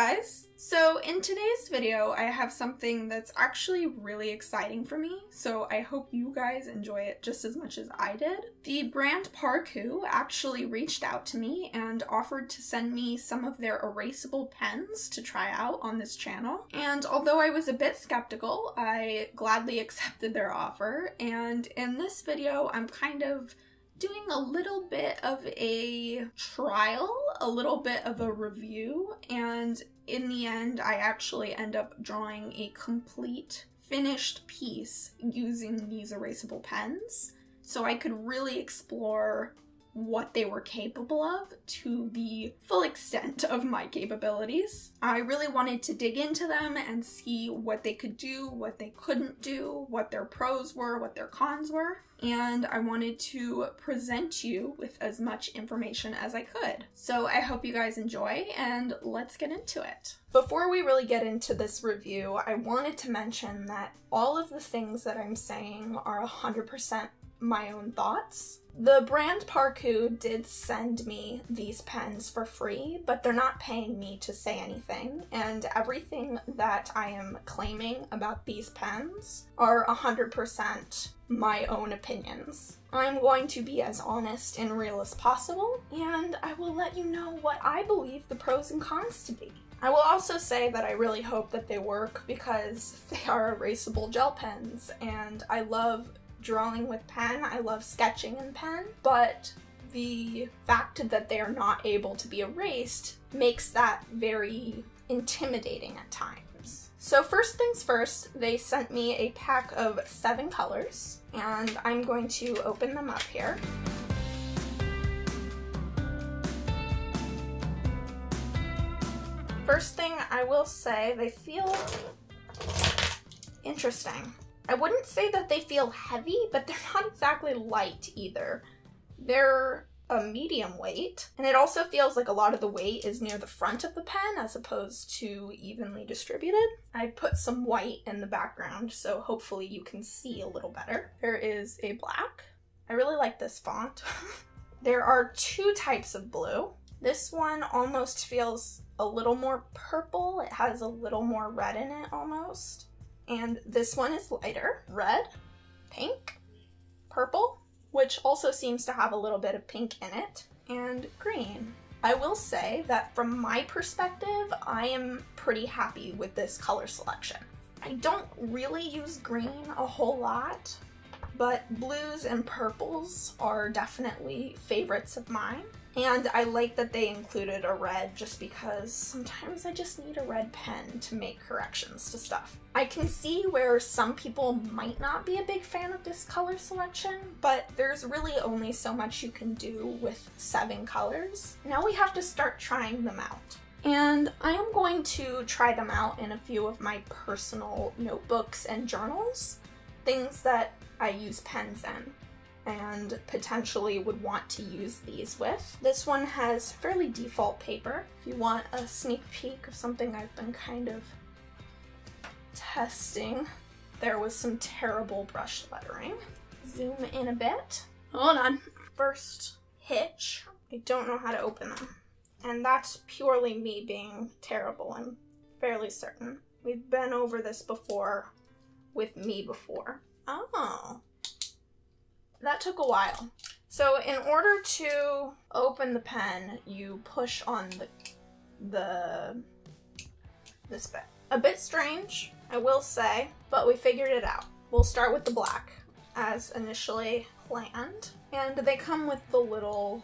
guys! So in today's video I have something that's actually really exciting for me, so I hope you guys enjoy it just as much as I did. The brand Parkoo actually reached out to me and offered to send me some of their erasable pens to try out on this channel, and although I was a bit skeptical, I gladly accepted their offer, and in this video I'm kind of doing a little bit of a trial, a little bit of a review, and in the end I actually end up drawing a complete finished piece using these erasable pens, so I could really explore what they were capable of to the full extent of my capabilities. I really wanted to dig into them and see what they could do, what they couldn't do, what their pros were, what their cons were, and I wanted to present you with as much information as I could. So I hope you guys enjoy, and let's get into it. Before we really get into this review, I wanted to mention that all of the things that I'm saying are 100% my own thoughts. The brand Parkoo did send me these pens for free, but they're not paying me to say anything, and everything that I am claiming about these pens are 100% my own opinions. I'm going to be as honest and real as possible, and I will let you know what I believe the pros and cons to be. I will also say that I really hope that they work because they are erasable gel pens, and I love drawing with pen, I love sketching in pen, but the fact that they are not able to be erased makes that very intimidating at times. So first things first, they sent me a pack of 7 colors, and I'm going to open them up here. First thing I will say, they feel interesting. I wouldn't say that they feel heavy, but they're not exactly light either. They're a medium weight, and it also feels like a lot of the weight is near the front of the pen as opposed to evenly distributed. I put some white in the background, so hopefully you can see a little better. There is a black. I really like this font. There are 2 types of blue. This one almost feels a little more purple. It has a little more red in it almost. And this one is lighter, red, pink, purple, which also seems to have a little bit of pink in it, and green. I will say that from my perspective, I am pretty happy with this color selection. I don't really use green a whole lot, but blues and purples are definitely favorites of mine. And I like that they included a red just because sometimes I just need a red pen to make corrections to stuff. I can see where some people might not be a big fan of this color selection, but there's really only so much you can do with 7 colors. Now we have to start trying them out. And I am going to try them out in a few of my personal notebooks and journals, things that I use pens in and potentially would want to use these with. This one has fairly default paper. If you want a sneak peek of something I've been kind of testing, there was some terrible brush lettering. Zoom in a bit. Hold on. First hitch. I don't know how to open them. And that's purely me being terrible, I'm fairly certain. We've been over this before with me before. Oh. That took a while. So in order to open the pen, you push on this bit. A bit strange, I will say, but we figured it out. We'll start with the black, as initially planned. And they come with the little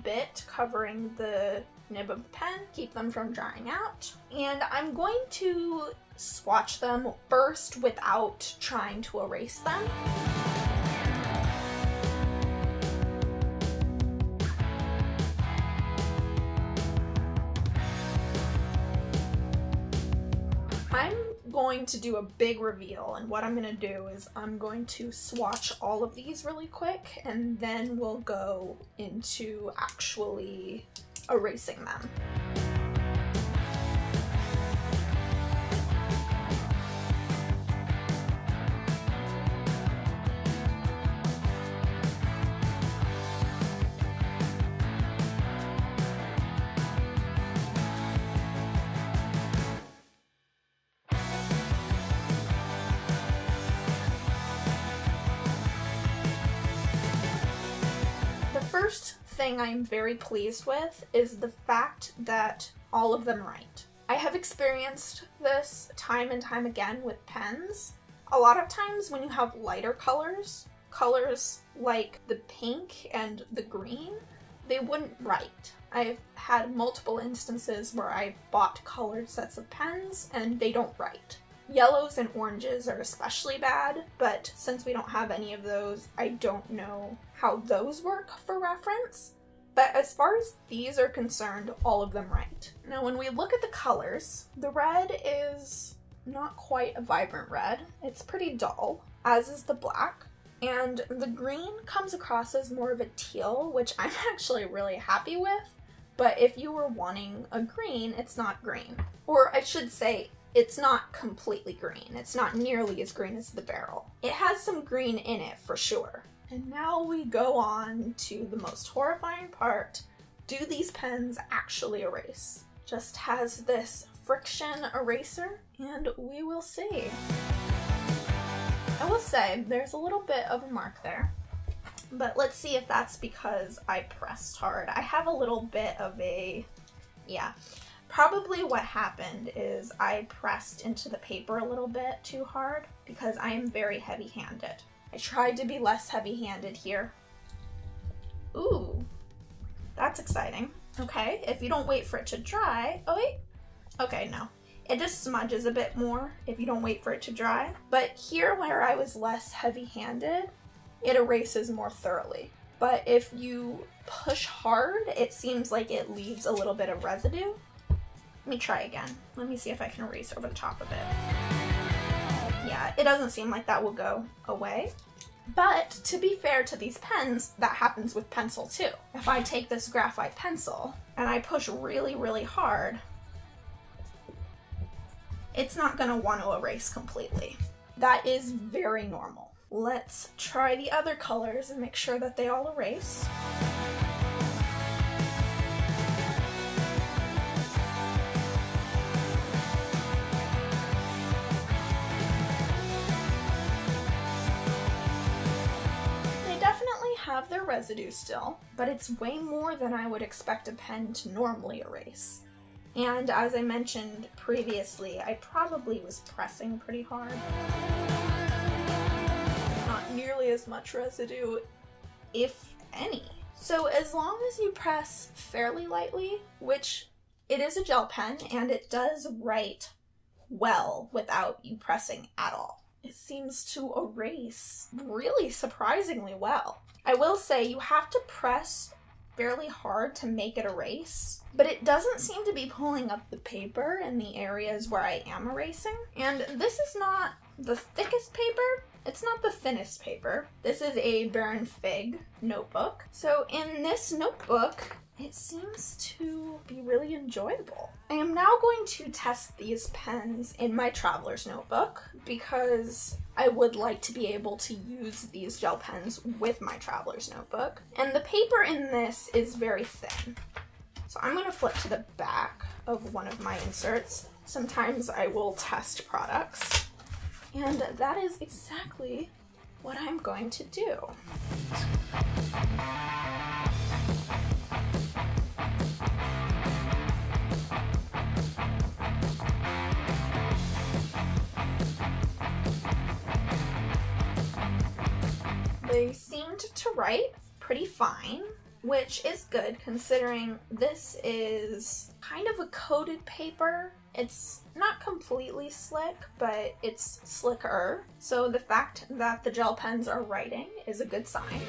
bit covering the nib of the pen, keep them from drying out. And I'm going to swatch them first without trying to erase them. I'm going to do a big reveal, and what I'm going to do is I'm going to swatch all of these really quick, and then we'll go into actually erasing them. first thing I'm very pleased with is the fact that all of them write. I have experienced this time and time again with pens. A lot of times when you have lighter colors like the pink and the green, they wouldn't write. I've had multiple instances where I bought colored sets of pens and they don't write. Yellows and oranges are especially bad, but since we don't have any of those, I don't know how those work for reference. But as far as these are concerned, all of them write. Now when we look at the colors, the red is not quite a vibrant red. It's pretty dull, as is the black. And the green comes across as more of a teal, which I'm actually really happy with. But if you were wanting a green, it's not green. Or I should say, it's not completely green. It's not nearly as green as the barrel. It has some green in it for sure. And now we go on to the most horrifying part. Do these pens actually erase? Just has this friction eraser, and we will see. I will say there's a little bit of a mark there, but let's see if that's because I pressed hard. I have a little bit of a, yeah. Probably what happened is I pressed into the paper a little bit too hard because I am very heavy-handed. I tried to be less heavy-handed here. Ooh, that's exciting. Okay, if you don't wait for it to dry, oh wait, okay, no. It just smudges a bit more if you don't wait for it to dry. But here where I was less heavy-handed, it erases more thoroughly. But if you push hard, it seems like it leaves a little bit of residue. Let me try again. Let me see if I can erase over the top of it. Yeah, it doesn't seem like that will go away. But to be fair to these pens, that happens with pencil too. If I take this graphite pencil and I push really, really hard, it's not gonna want to erase completely. That is very normal. Let's try the other colors and make sure that they all erase. Have their residue still, but it's way more than I would expect a pen to normally erase. And as I mentioned previously, I probably was pressing pretty hard. Not nearly as much residue, if any. So as long as you press fairly lightly, which it is a gel pen and it does write well without you pressing at all, it seems to erase really surprisingly well. I will say you have to press fairly hard to make it erase, but it doesn't seem to be pulling up the paper in the areas where I am erasing. And this is not the thickest paper, it's not the thinnest paper. This is a Baron Fig notebook. So in this notebook, it seems to be really enjoyable. I am now going to test these pens in my traveler's notebook because I would like to be able to use these gel pens with my traveler's notebook. And the paper in this is very thin. So I'm going to flip to the back of one of my inserts. Sometimes I will test products. And that is exactly what I'm going to do. They seemed to write pretty fine, which is good considering this is kind of a coated paper. It's not completely slick, but it's slicker. So the fact that the gel pens are writing is a good sign.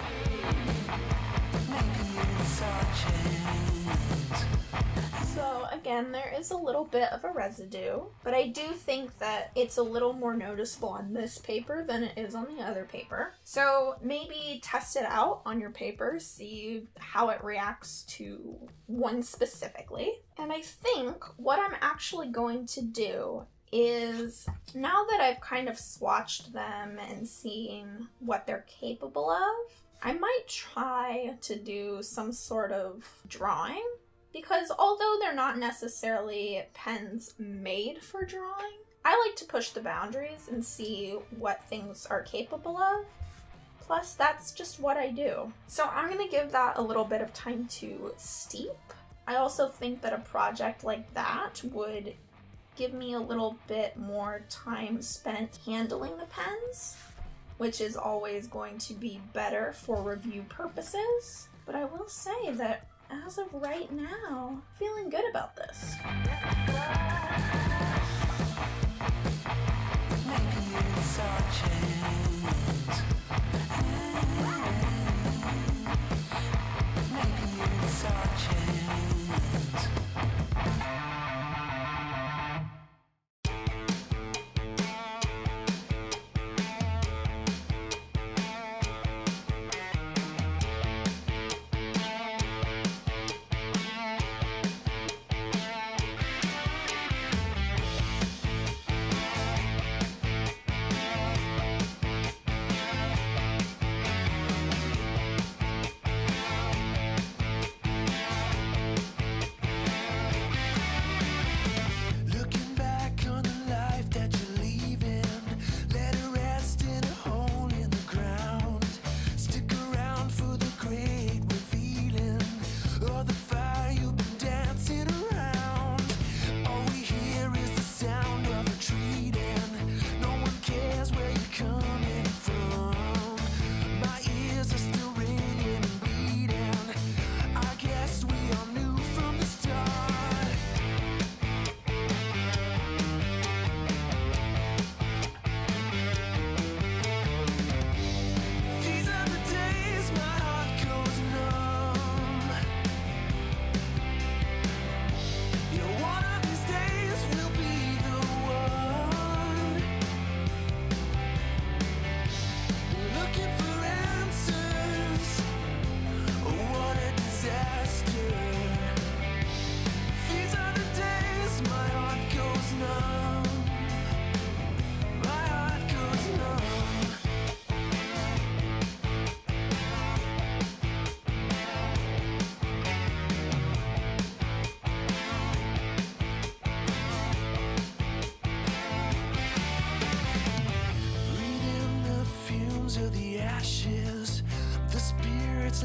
So again, there is a little bit of a residue, but I do think that it's a little more noticeable on this paper than it is on the other paper. So maybe test it out on your paper, see how it reacts to one specifically. And I think what I'm actually going to do is, now that I've kind of swatched them and seen what they're capable of, I might try to do some sort of drawing. Because although they're not necessarily pens made for drawing, I like to push the boundaries and see what things are capable of. Plus, that's just what I do. So I'm gonna give that a little bit of time to steep. I also think that a project like that would give me a little bit more time spent handling the pens, which is always going to be better for review purposes. But I will say that as of right now, feeling good about this.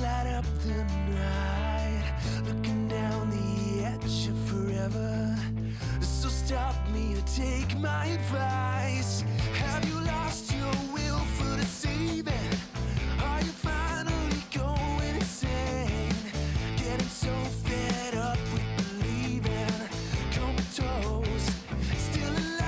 Light up the night, looking down the edge of forever. So stop me or take my advice. Have you lost your will for the saving? Are you finally going insane? Getting so fed up with believing, comatose, still alive.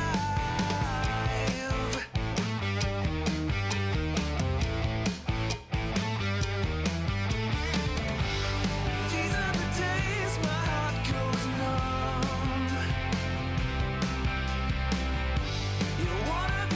Wanna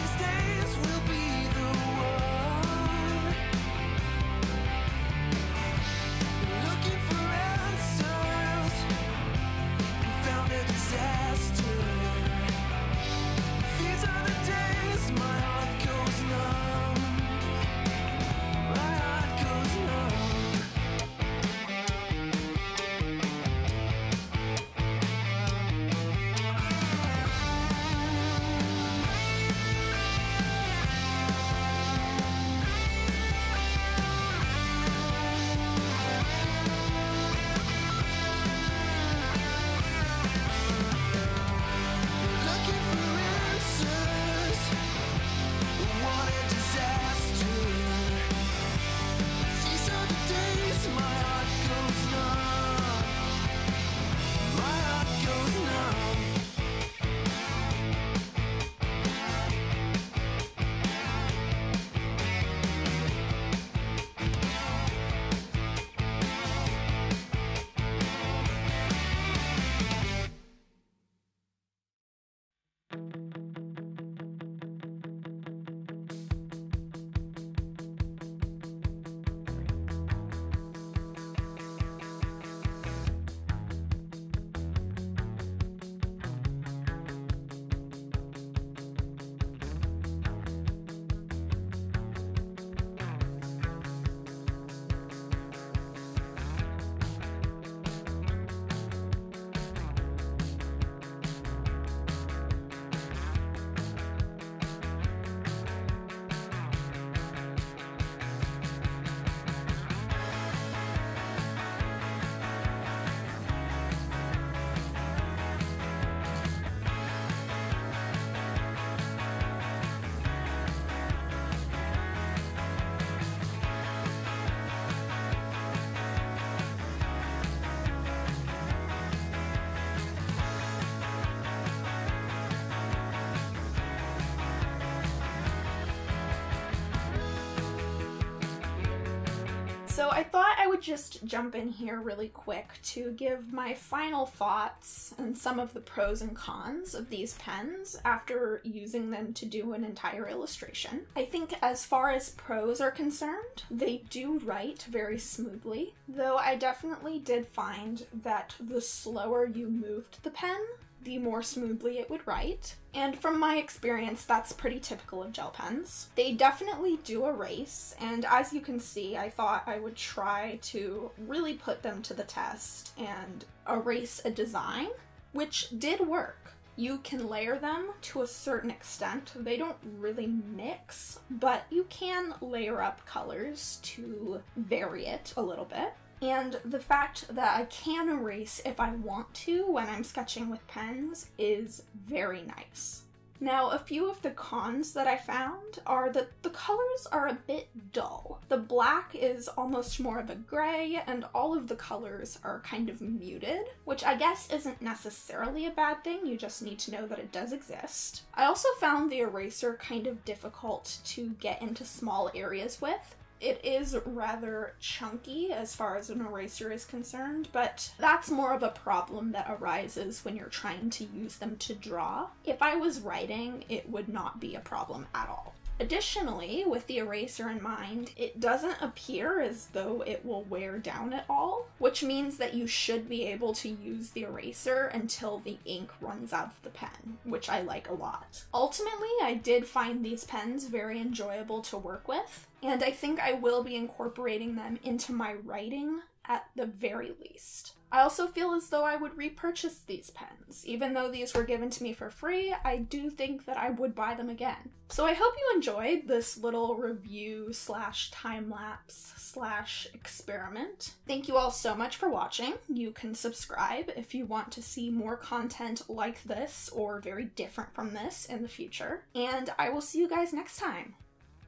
So I thought I would just jump in here really quick to give my final thoughts and some of the pros and cons of these pens after using them to do an entire illustration. I think as far as pros are concerned, they do write very smoothly, though I definitely did find that the slower you moved the pen, the more smoothly it would write. And from my experience, that's pretty typical of gel pens. They definitely do erase, and as you can see, I thought I would try to really put them to the test and erase a design, which did work. You can layer them to a certain extent. They don't really mix, but you can layer up colors to vary it a little bit. And the fact that I can erase if I want to when I'm sketching with pens is very nice. Now, a few of the cons that I found are that the colors are a bit dull. The black is almost more of a gray, and all of the colors are kind of muted, which I guess isn't necessarily a bad thing, you just need to know that it does exist. I also found the eraser kind of difficult to get into small areas with. It is rather chunky as far as an eraser is concerned, but that's more of a problem that arises when you're trying to use them to draw. If I was writing, it would not be a problem at all. Additionally, with the eraser in mind, it doesn't appear as though it will wear down at all, which means that you should be able to use the eraser until the ink runs out of the pen, which I like a lot. Ultimately, I did find these pens very enjoyable to work with, and I think I will be incorporating them into my writing at the very least. I also feel as though I would repurchase these pens. Even though these were given to me for free, I do think that I would buy them again. So I hope you enjoyed this little review slash time-lapse slash experiment. Thank you all so much for watching. You can subscribe if you want to see more content like this or very different from this in the future. And I will see you guys next time.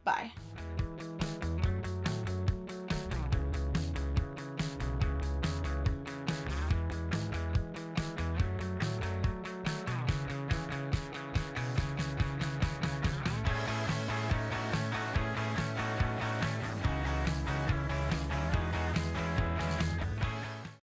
Bye.